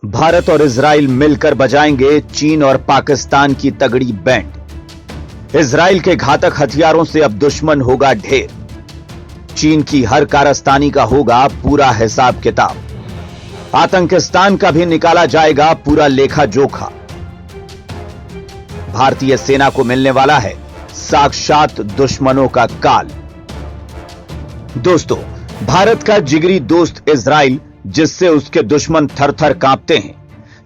भारत और इजराइल मिलकर बजाएंगे चीन और पाकिस्तान की तगड़ी बैंड। इजराइल के घातक हथियारों से अब दुश्मन होगा ढेर। चीन की हर कारस्तानी का होगा पूरा हिसाब किताब। आतंकिस्तान का भी निकाला जाएगा पूरा लेखा जोखा। भारतीय सेना को मिलने वाला है साक्षात दुश्मनों का काल। दोस्तों, भारत का जिगरी दोस्त इजराइल, जिससे उसके दुश्मन थर-थर कांपते हैं,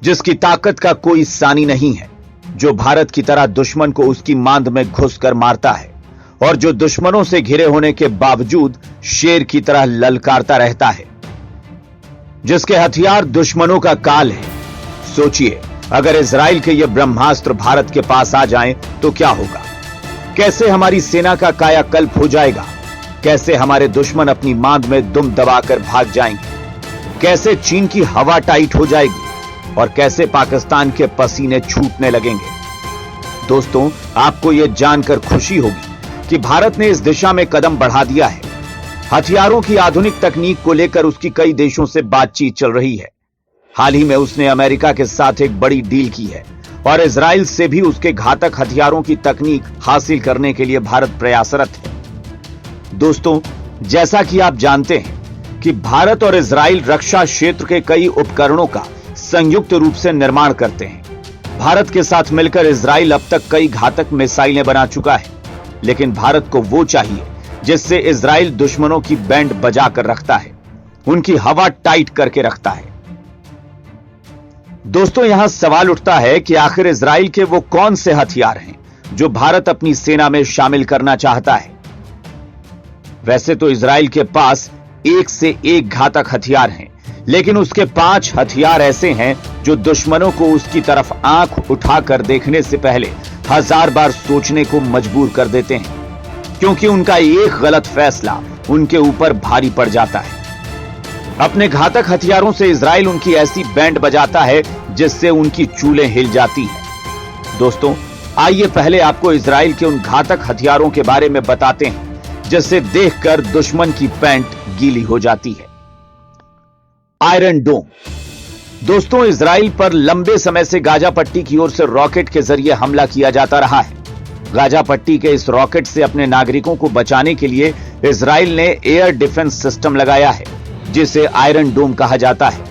जिसकी ताकत का कोई सानी नहीं है, जो भारत की तरह दुश्मन को उसकी मांद में घुसकर मारता है और जो दुश्मनों से घिरे होने के बावजूद शेर की तरह ललकारता रहता है, जिसके हथियार दुश्मनों का काल है। सोचिए, अगर इजराइल के ये ब्रह्मास्त्र भारत के पास आ जाएं तो क्या होगा? कैसे हमारी सेना का कायाकल्प हो जाएगा? कैसे हमारे दुश्मन अपनी मांद में दुम दबाकर भाग जाएंगे? कैसे चीन की हवा टाइट हो जाएगी और कैसे पाकिस्तान के पसीने छूटने लगेंगे? दोस्तों, आपको यह जानकर खुशी होगी कि भारत ने इस दिशा में कदम बढ़ा दिया है। हथियारों की आधुनिक तकनीक को लेकर उसकी कई देशों से बातचीत चल रही है। हाल ही में उसने अमेरिका के साथ एक बड़ी डील की है और इजराइल से भी उसके घातक हथियारों की तकनीक हासिल करने के लिए भारत प्रयासरत है। दोस्तों, जैसा कि आप जानते हैं कि भारत और इजराइल रक्षा क्षेत्र के कई उपकरणों का संयुक्त रूप से निर्माण करते हैं। भारत के साथ मिलकर इजराइल अब तक कई घातक मिसाइलें बना चुका है, लेकिन भारत को वो चाहिए जिससे इजराइल दुश्मनों की बैंड बजाकर रखता है, उनकी हवा टाइट करके रखता है। दोस्तों, यहां सवाल उठता है कि आखिर इजराइल के वो कौन से हथियार हैं जो भारत अपनी सेना में शामिल करना चाहता है। वैसे तो इजराइल के पास एक से एक घातक हथियार हैं, लेकिन उसके 5 हथियार ऐसे हैं जो दुश्मनों को उसकी तरफ आंख उठाकर देखने से पहले 1000 बार सोचने को मजबूर कर देते हैं, क्योंकि उनका एक गलत फैसला उनके ऊपर भारी पड़ जाता है। अपने घातक हथियारों से इजराइल उनकी ऐसी बैंड बजाता है जिससे उनकी चूलें हिल जाती हैं। दोस्तों, आइए पहले आपको इजराइल के उन घातक हथियारों के बारे में बताते हैं जिसे देखकर दुश्मन की पैंट गीली हो जाती है। आयरन डोम। दोस्तों, इजराइल पर लंबे समय से गाजा पट्टी की ओर से रॉकेट के जरिए हमला किया जाता रहा है। गाजा पट्टी के इस रॉकेट से अपने नागरिकों को बचाने के लिए इजराइल ने एयर डिफेंस सिस्टम लगाया है, जिसे आयरन डोम कहा जाता है।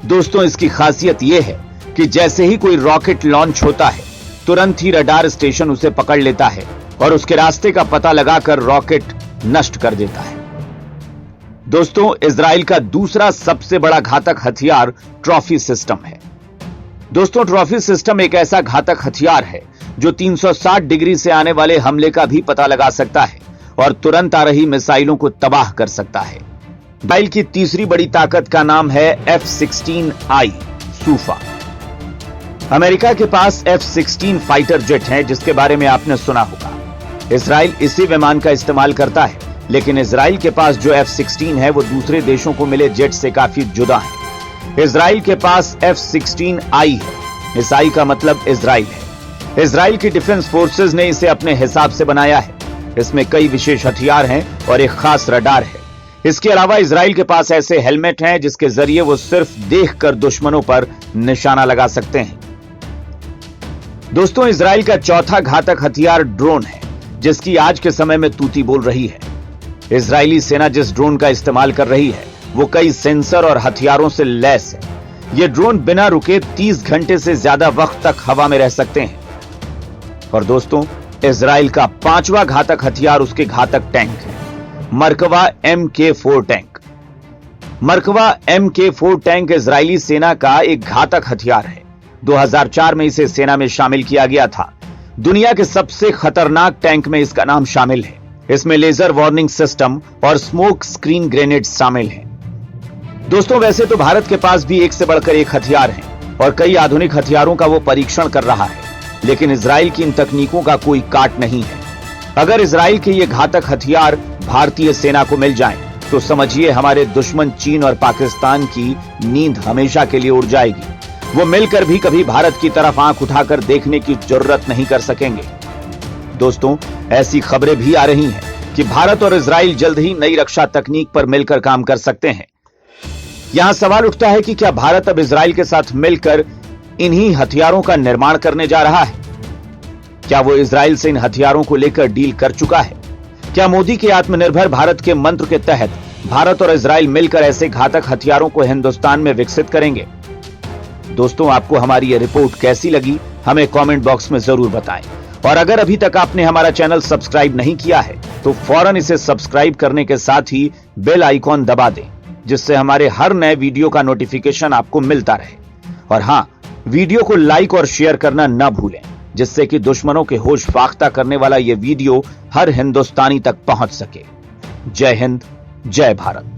दोस्तों, इसकी खासियत यह है कि जैसे ही कोई रॉकेट लॉन्च होता है, तुरंत ही रडार स्टेशन उसे पकड़ लेता है और उसके रास्ते का पता लगाकर रॉकेट नष्ट कर देता है। दोस्तों, इजराइल का दूसरा सबसे बड़ा घातक हथियार ट्रॉफी सिस्टम है। दोस्तों, ट्रॉफी सिस्टम एक ऐसा घातक हथियार है जो 360 डिग्री से आने वाले हमले का भी पता लगा सकता है और तुरंत आ रही मिसाइलों को तबाह कर सकता है। इजराइल की तीसरी बड़ी ताकत का नाम है F-16I सूफा। अमेरिका के पास F-16 फाइटर जेट है, जिसके बारे में आपने सुना होगा। इजराइल इसी विमान का इस्तेमाल करता है, लेकिन इजराइल के पास जो F-16 है वो दूसरे देशों को मिले जेट से काफी जुदा है। इजराइल के पास F-16I है। इस आई का मतलब इजराइल है। इजराइल की डिफेंस फोर्सेज ने इसे अपने हिसाब से बनाया है। इसमें कई विशेष हथियार हैं और एक खास रडार है। इसके अलावा इजराइल के पास ऐसे हेलमेट हैं जिसके जरिए वो सिर्फ देखकर दुश्मनों पर निशाना लगा सकते हैं। दोस्तों, इजराइल का चौथा घातक हथियार ड्रोन है, जिसकी आज के समय में तूती बोल रही है। इजरायली सेना जिस ड्रोन का इस्तेमाल कर रही है वो कई सेंसर और हथियारों से लैस है। ये ड्रोन बिना रुके 30 घंटे से ज्यादा वक्त तक हवा में रह सकते हैं। और दोस्तों, इजराइल का 5वां घातक हथियार उसके घातक टैंक है, Merkava MK4 tank. Merkava MK4 tank Israeli सेना का एक घातक हथियार है। 2004 में इसे सेना में शामिल किया गया था। दुनिया के सबसे खतरनाक टैंक में इसका नाम शामिल है। इसमें लेजर वार्निंग सिस्टम और स्मोक स्क्रीन ग्रेनेड शामिल हैं। दोस्तों, वैसे तो भारत के पास भी एक से बढ़कर एक हथियार हैं और कई आधुनिक हथियारों का वो परीक्षण कर रहा है, लेकिन इजराइल की इन तकनीकों का कोई काट नहीं है। अगर इजराइल के ये घातक हथियार भारतीय सेना को मिल जाएं, तो समझिए हमारे दुश्मन चीन और पाकिस्तान की नींद हमेशा के लिए उड़ जाएगी। वो मिलकर भी कभी भारत की तरफ आंख उठाकर देखने की जरूरत नहीं कर सकेंगे। दोस्तों, ऐसी खबरें भी आ रही हैं कि भारत और इजराइल जल्द ही नई रक्षा तकनीक पर मिलकर काम कर सकते हैं। यहां सवाल उठता है कि क्या भारत अब इजराइल के साथ मिलकर इन्हीं हथियारों का निर्माण करने जा रहा है? क्या वो इजराइल से इन हथियारों को लेकर डील कर चुका है? क्या मोदी के आत्मनिर्भर भारत के मंत्र के तहत भारत और इजराइल मिलकर ऐसे घातक हथियारों को हिंदुस्तान में विकसित करेंगे? दोस्तों, आपको हमारी यह रिपोर्ट कैसी लगी हमें कमेंट बॉक्स में जरूर बताएं। और अगर अभी तक आपने हमारा चैनल सब्सक्राइब नहीं किया है तो फौरन इसे सब्सक्राइब करने के साथ ही बेल आइकॉन दबा दें, जिससे हमारे हर नए वीडियो का नोटिफिकेशन आपको मिलता रहे। और हां, वीडियो को लाइक और शेयर करना न भूलें, जिससे कि दुश्मनों के होश फाख्ता करने वाला यह वीडियो हर हिंदुस्तानी तक पहुंच सके। जय हिंद, जय भारत।